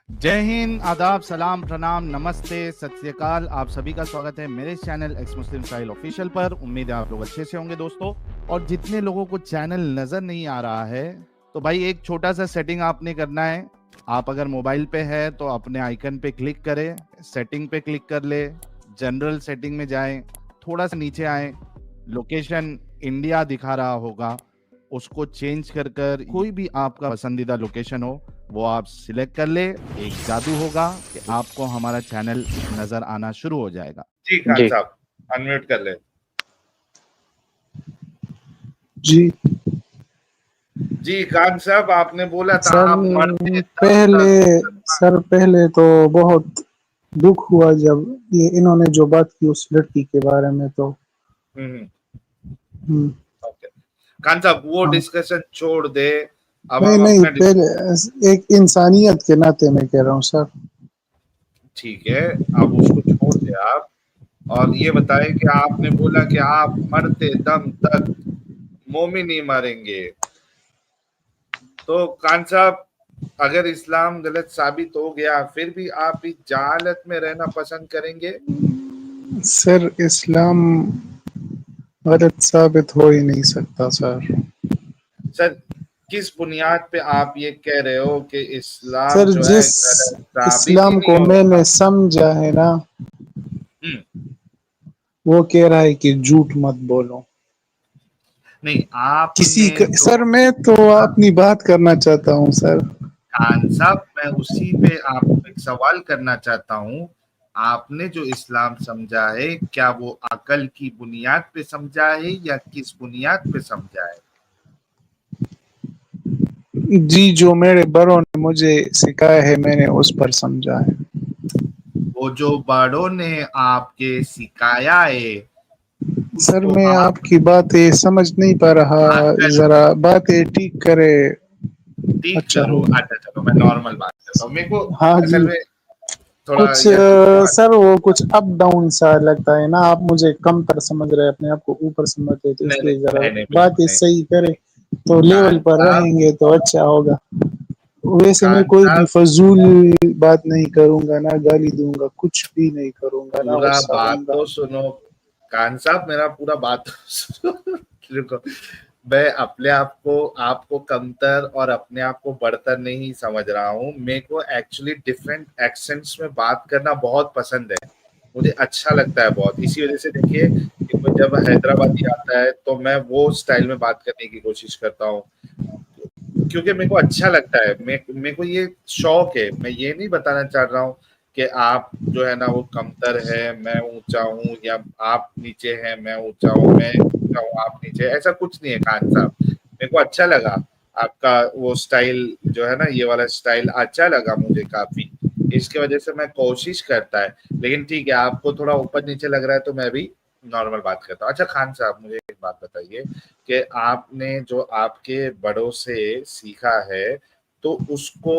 जय हिंद, आदाब, सलाम, प्रणाम, नमस्ते, सत श्री अकाल। आप सभी का स्वागत है मेरे चैनल एक्स मुस्लिम साहिल ऑफिशियल पर। उम्मीद है आप लोग अच्छे से होंगे दोस्तों। और जितने लोगों को चैनल नजर नहीं आ रहा है तो भाई एक छोटा सा सेटिंग आपने करना है। आप अगर मोबाइल पे है तो अपने आइकन पे क्लिक करें, सेटिंग पे क्लिक कर ले, जनरल सेटिंग में जाएं, थोड़ा सा नीचे आए, लोकेशन इंडिया दिखा रहा होगा, उसको चेंज कर कर कोई भी आपका पसंदीदा लोकेशन हो वो आप सिलेक्ट कर ले। एक जादू होगा कि आपको हमारा चैनल नजर आना शुरू हो जाएगा। जी खान साहब अनम्यूट कर ले। जी जी खान साहब, आपने बोला था सर, आप मरते दम तक। पहले तो बहुत दुख हुआ जब ये इन्होंने जो बात की उस लड़की के बारे में। तो हम्म, हम्म, ओके खान साहब, वो हाँ, डिस्कशन छोड़ दे। अब नहीं हम नहीं, अपना पहले एक इंसानियत के नाते मैं कह रहा हूँ सर। ठीक है, अब उसको छोड़ दे आप। और ये बताए कि आपने बोला कि आप मरते दम तक मोमिन ही मरेंगे। तो खान साहब, अगर इस्लाम गलत साबित हो गया फिर भी आप इस जहालत में रहना पसंद करेंगे? सर, इस्लाम गलत साबित हो ही नहीं सकता सर। सर, किस बुनियाद पे आप ये कह रहे हो कि इस्लाम सर, जो है जिस गलत साबित ही इस्लाम नहीं को होगा? मैंने समझा है ना, हम्म, वो कह रहा है कि झूठ मत बोलो। नहीं, आपने जो सर, मैं तो अपनी बात करना चाहता हूँ सर। खान साहब, मैं उसी पे आपको एक सवाल करना चाहता हूँ। आपने जो इस्लाम समझा है, क्या वो अकल की बुनियाद पे समझा है या किस बुनियाद पे समझा है? जी, जो मेरे बड़ों ने मुझे सिखाया है मैंने उस पर समझा है। वो जो बड़ों ने आपके सिखाया है सर, उसको मैं आप आपकी बातें समझ नहीं पा रहा, अकल जरा बातें ठीक करे। ठीक अच्छा करो। होगा। अच्छा चलो, मैं नॉर्मल बात करता हूँ। मेरे को हाँ असल जी। में थोड़ा कुछ या तो सर, वो कुछ अप डाउन सा लगता है ना, आप मुझे कम तर समझ रहे हैं, अपने आप को ऊपर समझते हैं, तो नहीं इसलिए नहीं जरा नहीं नहीं, बिल्कुल बातें नहीं। सही करे तो लेवल खान पर साहब, रहेंगे तो अच्छा होगा। वैसे मैं खान कोई भी साहब, फजूल बात नहीं करूंगा, ना गाली दूंगा, कुछ भी नहीं करूंगा, ना पूरा गुस्सा बात आऊंगा। तो सुनो। खान साहब, मेरा पूरा बात तो सुनो। रुको। मैं अपने आप को आपको कमतर और अपने आप को बढ़तर नहीं समझ रहा हूँ। मेरे को एक्चुअली डिफरेंट एक्सेंट्स में बात करना बहुत पसंद है। मुझे अच्छा लगता है बहुत। इसी वजह से देखिए कि कोई जब हैदराबादी आता है तो मैं वो स्टाइल में बात करने की कोशिश करता हूँ, क्योंकि मेरे को अच्छा लगता है। मेरे को ये शौक है। मैं ये नहीं बताना चाह रहा हूँ कि आप जो है ना वो कमतर है, मैं ऊंचा हूँ, या आप नीचे हैं मैं ऊंचा हूँ, मैं ऊंचा हूँ आप नीचे, ऐसा कुछ नहीं है खान साहब। मेरे को अच्छा लगा आपका वो स्टाइल जो है ना, ये वाला स्टाइल अच्छा लगा मुझे काफी। इसकी वजह से मैं कोशिश करता है। लेकिन ठीक है, आपको थोड़ा ऊपर नीचे लग रहा है तो मैं भी नॉर्मल बात करता हूँ। अच्छा खान साहब, मुझे एक बात बताइए कि आपने जो आपके बड़ों से सीखा है तो उसको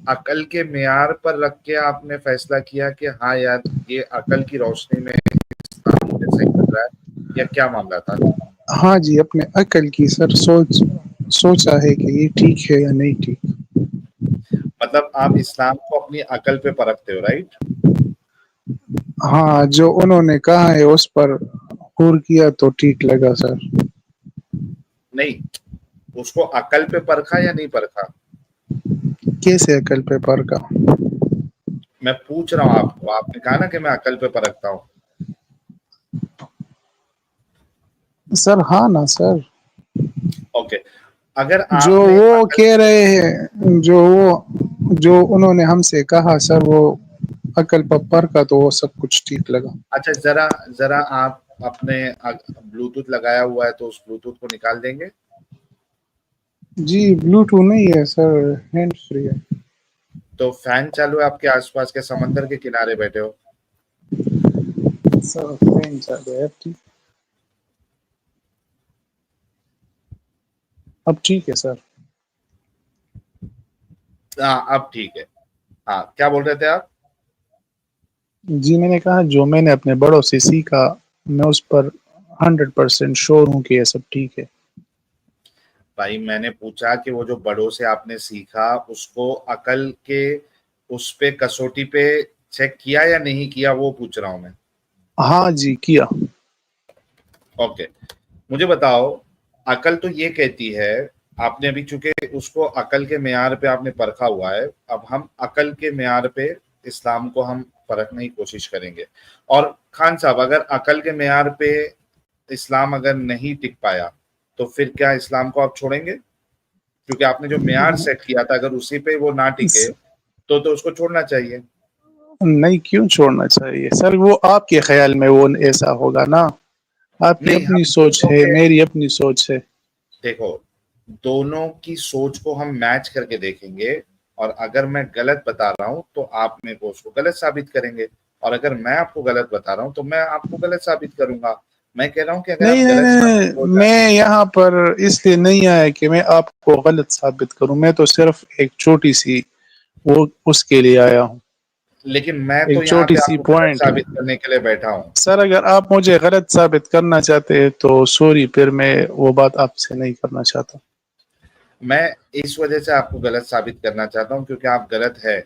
अकल के मेयार पर रख के आपने फैसला किया कि हाँ यार, ये अकल की रोशनी में इस्लाम मुझे सही लग रहा है, या क्या मामला था? हाँ जी, अपने अकल की सर सोचा है कि ये ठीक है या नहीं ठीक। मतलब आप इस्लाम को अपनी अकल पे परखते हो, राइट? हाँ, जो उन्होंने कहा है उस पर गौर किया तो ठीक लगा सर। नहीं, उसको अकल पे परखा या नहीं परखा? कैसे अकल पे परखा? मैं पूछ रहा हूँ आपको। आपने कहा ना कि मैं अकल पे परखता हूँ। सर हाँ ना सर। ओके, अगर जो आपने वो अकल, कह रहे हैं, जो उन्होंने हमसे कहा सर, वो अकल पर परखा तो वो सब कुछ ठीक लगा। अच्छा जरा जरा आप अपने ब्लूटूथ लगाया हुआ है तो उस ब्लूटूथ को निकाल देंगे? जी, ब्लूटूथ नहीं है सर, हैंड फ्री है। तो फैन चालू है आपके आसपास के, समंदर के किनारे बैठे हो? सर फैन चालू है, ठीक। अब ठीक है सर। हाँ अब ठीक है। हाँ, क्या बोल रहे थे आप? जी, मैंने कहा जो मैंने अपने बड़ों से सीखा, मैं उस पर 100% श्योर हूँ कि ये सब ठीक है। भाई मैंने पूछा कि वो जो बड़ों से आपने सीखा उसको अकल के उस पे कसौटी पे चेक किया या नहीं किया वो पूछ रहा हूं मैं। हाँ जी किया। ओके, मुझे बताओ, अकल तो ये कहती है, आपने अभी चूंकि उसको अकल के मेयार पे आपने परखा हुआ है, अब हम अकल के मेयार पे इस्लाम को हम परखने की कोशिश करेंगे। और खान साहब, अगर अकल के मेयार पे इस्लाम अगर नहीं टिक पाया तो फिर क्या इस्लाम को आप छोड़ेंगे? क्योंकि आपने जो मेयार सेट किया था अगर उसी पे वो ना टिके तो उसको छोड़ना चाहिए। नहीं, क्यों छोड़ना चाहिए सर? वो आपके ख्याल में वो ऐसा होगा ना, आपकी नहीं, अपनी हम सोच दोनों है, के, मेरी अपनी सोच है। देखो, दोनों की सोच को हम मैच करके देखेंगे, और अगर मैं गलत बता रहा हूं तो आप मेरे को उसको गलत साबित करेंगे, और अगर मैं आपको गलत बता रहा हूं तो मैं आपको गलत साबित करूंगा। मैं कह रहा हूं कि अगर नहीं आप नहीं गलत साबित नहीं, हो जाए, मैं यहाँ पर इसलिए नहीं आया कि मैं आपको गलत साबित करूं, मैं तो सिर्फ एक छोटी सी वो उसके लिए आया हूँ, लेकिन मैं तो एक यहाँ छोटी पे सी आपको गलत पॉइंट। साबित करने के लिए बैठा हूँ। सर अगर आप मुझे गलत साबित करना चाहते हैं तो सॉरी, फिर मैं वो बात आपसे नहीं करना चाहता। मैं इस वजह से आपको गलत साबित करना चाहता हूँ क्योंकि आप गलत है।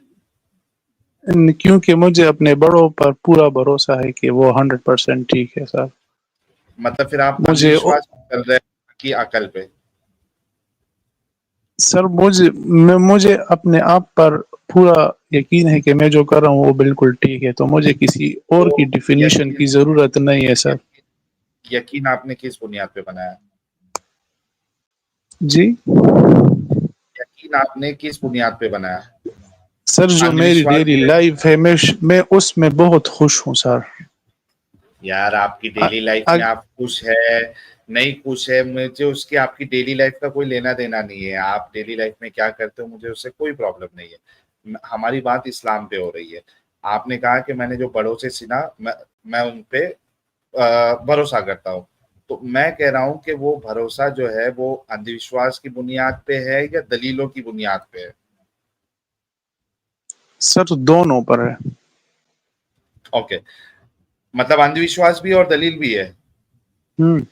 क्योंकि मुझे अपने बड़ों पर पूरा भरोसा है कि वो 100% ठीक है सर। मतलब फिर आप मुझे अंधविश्वास कर रहे हैं कि अकल पे? सर मुझे अपने आप पर पूरा यकीन है कि मैं जो कर रहा हूँ वो बिल्कुल ठीक है, तो मुझे किसी और की तो डिफिनीशन यकीन की जरूरत नहीं है सर। यकीन आपने किस बुनियाद पे बनाया? जी यकीन आपने किस बुनियाद पे बनाया? सर, जो मेरी अंधविश्वास डेली पे? लाइफ है मैं उसमें बहुत खुश हूँ सर। यार, आपकी अ- डेली लाइफ में अ- आप खुश है नहीं खुश है, मुझे उसकी आपकी डेली लाइफ का कोई लेना देना नहीं है। आप डेली लाइफ में क्या करते हो मुझे उससे कोई प्रॉब्लम नहीं है। हमारी बात इस्लाम पे हो रही है। आपने कहा कि मैंने जो बड़ों से सुना, मैं उन पे भरोसा करता हूँ। तो मैं कह रहा हूँ कि वो भरोसा जो है वो अंधविश्वास की बुनियाद पे है या दलीलों की बुनियाद पे है? सर दोनों पर है। ओके, मतलब अंधविश्वास भी और दलील भी है। हम्म।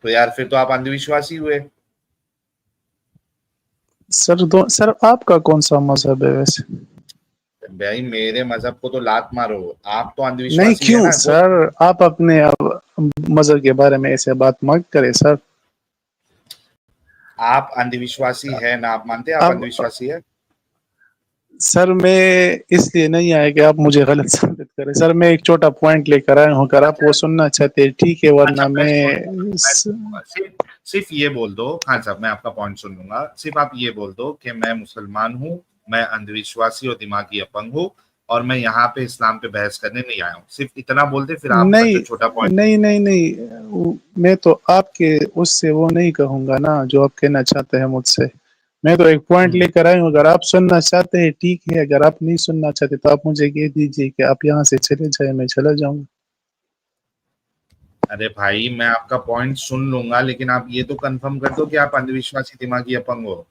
तो यार फिर तो आप अंधविश्वासी हुए। सर आपका कौन सा मजहब है वैसे? भाई, मेरे मजहब को तो लात मारो, आप तो नहीं, अंधविश्वासी है क्यों ना वो। सर? आप अपने अब मजहब के बारे में ऐसे बात मत करें सर। आप अंधविश्वासी है ना, आप मानते हैं आप अब अंधविश्वासी है? सर मैं इसलिए नहीं आया कि आप मुझे गलत साबित करें सर, मैं एक छोटा पॉइंट लेकर आया हूँ, अगर आप वो अच्छा, सुनना चाहते हैं ठीक है, अच्छा, वरना मैं सुन लूंगा, मैं मैं सुन लूंगा। सिर्फ सिर्फ ये बोल दो खान साहब, मैं आपका पॉइंट सुन लूंगा। सिर्फ आप ये बोल दो कि मैं मुसलमान हूँ, मैं अंधविश्वासी और दिमागी अपंग हूँ, और मैं यहाँ पे इस्लाम पे बहस करने नहीं आया हूँ। सिर्फ इतना बोल दे, फिर आपका नहीं जो छोटा पॉइंट। नहीं नहीं नहीं, मैं तो आपके उससे वो नहीं कहूंगा ना जो आप कहना चाहते हैं मुझसे। मैं तो एक पॉइंट लेकर आया हूँ, अगर आप सुनना चाहते हैं ठीक है, अगर आप नहीं सुनना चाहते तो आप मुझे कह दीजिए कि आप यहाँ से चले जाए, मैं चला जाऊंगा। अरे भाई, मैं आपका पॉइंट सुन लूंगा, लेकिन आप ये तो कंफर्म कर दो कि आप अंधविश्वासी दिमागी अपंग हो।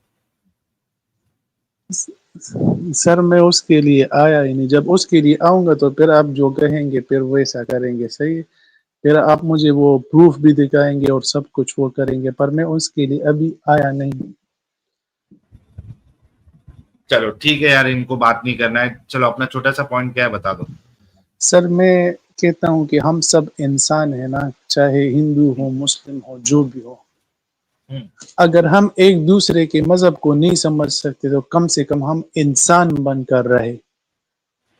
सर मैं उसके लिए आया ही नहीं, जब उसके लिए आऊंगा तो फिर आप जो कहेंगे फिर वैसा करेंगे, सही है? फिर आप मुझे वो प्रूफ भी दिखाएंगे और सब कुछ वो करेंगे, पर मैं उसके लिए अभी आया नहीं। चलो ठीक है यार, इनको बात नहीं करना है। चलो, अपना छोटा सा पॉइंट क्या है बता दो। सर मैं कहता हूँ कि हम सब इंसान है ना, चाहे हिंदू हो मुस्लिम हो जो भी हो। हम्म। अगर हम एक दूसरे के मजहब को नहीं समझ सकते तो कम से कम हम इंसान बनकर रहे,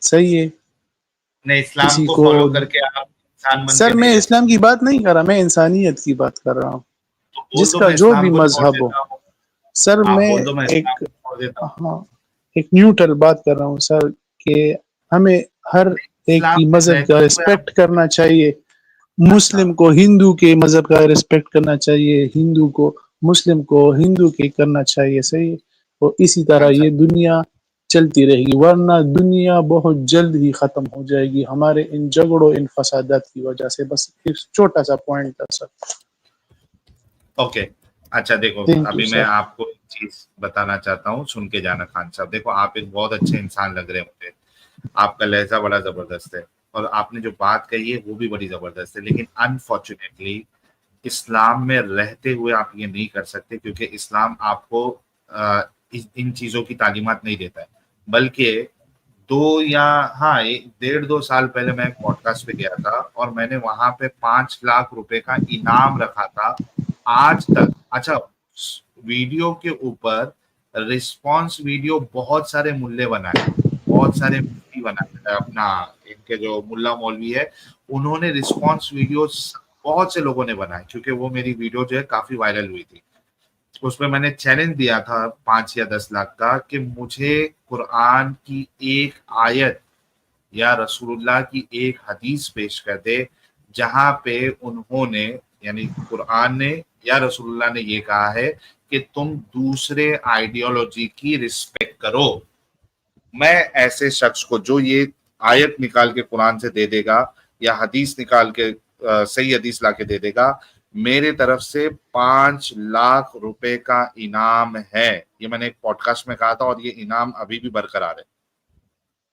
सही है? नहीं, इस्लाम किसी को को फॉलो करके आप इंसान बन के सर नहीं मैं रह इस्लाम सकते। की बात नहीं कर रहा, मैं इंसानियत की बात कर रहा हूँ, तो बोल दो जिसका मैं जो भी इस्लाम को छोड़ मजहब हो। देता हूँ। सर आप मैं बोल दो मैं इस्लाम एक को छोड़ देता हूँ। हाँ एक न्यूट्रल बात कर रहा हूँ सर, कि हमें हर नहीं, एक इस्लाम की में मजहब का रहते हुए आप। रिस्पेक्ट करना चाहिए। अच्छा। मुस्लिम को हिंदू के मजहब का रिस्पेक्ट करना चाहिए, हिंदू को मुस्लिम को हिंदू के करना चाहिए, सही है? और इसी तरह अच्छा। ये दुनिया चलती रहेगी, वरना दुनिया बहुत जल्द ही खत्म हो जाएगी हमारे इन झगड़ों इन फसादात की वजह से। बस एक छोटा सा पॉइंट था सर। ओके। अच्छा देखो, थैंक यू अभी मैं सर। आपको एक चीज बताना चाहता हूँ, सुन के जाना खान साहब। देखो, आप एक बहुत अच्छे इंसान लग रहे हैं मुझे। आपका लहजा बड़ा जबरदस्त है, और आपने जो बात कही है वो भी बड़ी जबरदस्त है, लेकिन अनफॉर्चुनेटली इस्लाम में रहते हुए आप ये नहीं कर सकते, क्योंकि इस्लाम आपको इन चीजों की तालीमात नहीं देता है। बल्कि 1.5-2 साल पहले मैं एक पॉडकास्ट पे गया था और मैंने वहां पे 5 लाख रुपए का इनाम रखा था आज तक। अच्छा, वीडियो के ऊपर रिस्पॉन्स वीडियो बहुत सारे मुल्ले बनाए, बहुत सारे मुफ्ती बनाए, अपना इनके जो मुल्ला मौलवी है उन्होंने रिस्पॉन्स वीडियो बहुत से लोगों ने बनाए, क्योंकि वो मेरी वीडियो जो है काफी वायरल हुई थी। उसमें मैंने चैलेंज दिया था 5 या 10 लाख का कि मुझे कुरान की एक आयत या रसूलुल्लाह की एक हदीस पेश कर दे जहां पे उन्होंने, यानी कुरान ने या रसूलुल्लाह ने ये कहा है कि तुम दूसरे आइडियोलॉजी की रिस्पेक्ट करो। मैं ऐसे शख्स को जो ये आयत निकाल के कुरान से दे देगा या हदीस निकाल के सही हदीस ला के दे देगा, मेरे तरफ से 5 लाख रुपए का इनाम है। ये मैंने एक पॉडकास्ट में कहा था और ये इनाम अभी भी बरकरार है।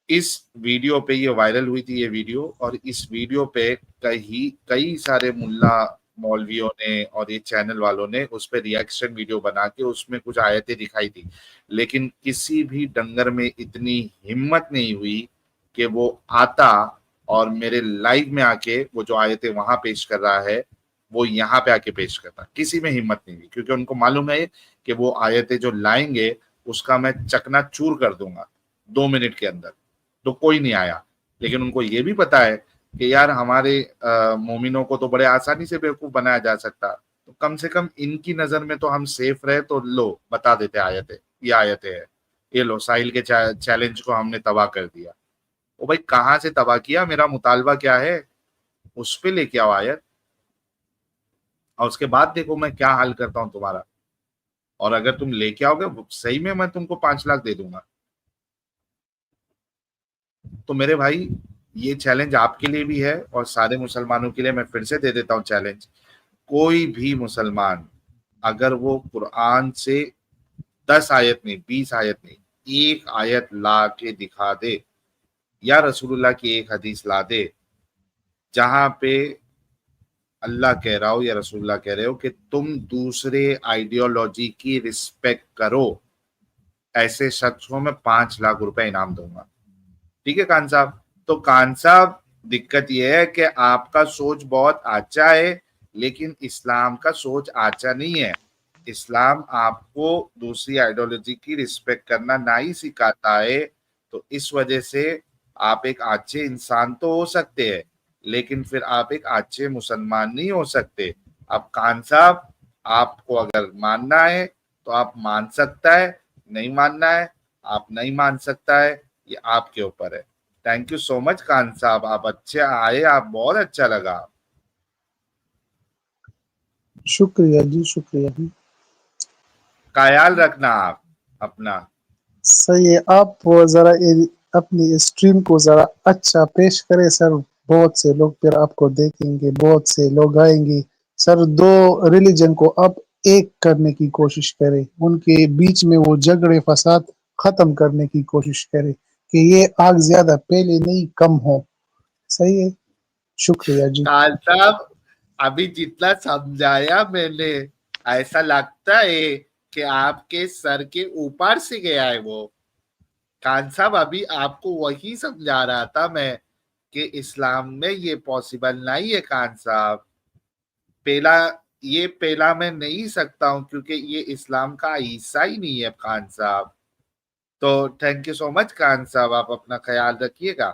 इस वीडियो पे ये वायरल हुई थी ये वीडियो, और इस वीडियो पे कई सारे मुल्ला मौलवियों ने और ये चैनल वालों ने उस पे रिएक्शन वीडियो बना के उसमें कुछ आयतें दिखाई थी, लेकिन किसी भी डंगर में इतनी हिम्मत नहीं हुई कि वो आता और मेरे लाइव में आके वो जो आयतें वहां पेश कर रहा है वो यहाँ पे आके पेश करता। किसी में हिम्मत नहीं हुई, क्योंकि उनको मालूम है कि वो आयतें जो लाएंगे उसका मैं चकनाचूर कर दूंगा 2 मिनट के अंदर। तो कोई नहीं आया, लेकिन उनको ये भी पता है कि यार हमारे मोमिनों को तो बड़े आसानी से बेवकूफ बनाया जा सकता, तो कम से कम इनकी नजर में तो हम सेफ रहे। तो लो बता देते आयतें, ये आयतें है, ये लो साहिल के चैलेंज को हमने तबाह कर दिया। ओ भाई कहाँ से तबाह किया, मेरा मुतालबा क्या है उस पे लेके आओ आयत, और उसके बाद देखो मैं क्या हाल करता हूं तुम्हारा। और अगर तुम लेके आओगे सही में मैं तुमको 5 लाख दे दूंगा। तो मेरे भाई ये चैलेंज आपके लिए भी है और सारे मुसलमानों के लिए मैं फिर से दे देता हूं चैलेंज। कोई भी मुसलमान अगर वो कुरान से 10 आयत नहीं, 20 आयत नहीं, एक आयत ला के दिखा दे या रसूलुल्लाह की एक हदीस ला दे जहां पे अल्लाह कह रहा हो या रसूलुल्लाह कह रहे हो कि तुम दूसरे आइडियोलॉजी की रिस्पेक्ट करो, ऐसे शख्स को मैं 5 लाख रुपए इनाम दूंगा। ठीक है कान साहब? तो कान साहब दिक्कत यह है कि आपका सोच बहुत अच्छा है, लेकिन इस्लाम का सोच अच्छा नहीं है। इस्लाम आपको दूसरी आइडियोलॉजी की रिस्पेक्ट करना ना ही सिखाता है। तो इस वजह से आप एक अच्छे इंसान तो हो सकते हैं, लेकिन फिर आप एक अच्छे मुसलमान नहीं हो सकते। अब कान साहब आपको अगर मानना है तो आप मान सकता है, नहीं मानना है आप नहीं मान सकता है, ये आपके ऊपर है। Thank you so much Khan साहब, आप अच्छे आए, आप बहुत अच्छा लगा। शुक्रिया जी, शुक्रिया जी। ख्याल रखना आप अपना। सही है, आप वो जरा अपनी स्ट्रीम को जरा अच्छा पेश करें सर। बहुत से लोग फिर आपको देखेंगे, बहुत से लोग आएंगे सर। दो रिलीजन को आप एक करने की कोशिश करें, उनके बीच में वो झगड़े फसाद खत्म करने की कोशिश करें कि ये आग ज्यादा पहले नहीं कम हो। सही है, शुक्रिया जी। खान साहब अभी जितना समझाया मैंने, ऐसा लगता है कि आपके सर के ऊपर से गया है वो। खान साहब अभी आपको वही समझा रहा था मैं कि इस्लाम में ये पॉसिबल नहीं है खान साहब। पहला मैं नहीं सकता हूं क्योंकि ये इस्लाम का हिस्सा ही नहीं है खान साहब। तो thank you so much Khan साहब, आप अपना ख्याल रखिएगा।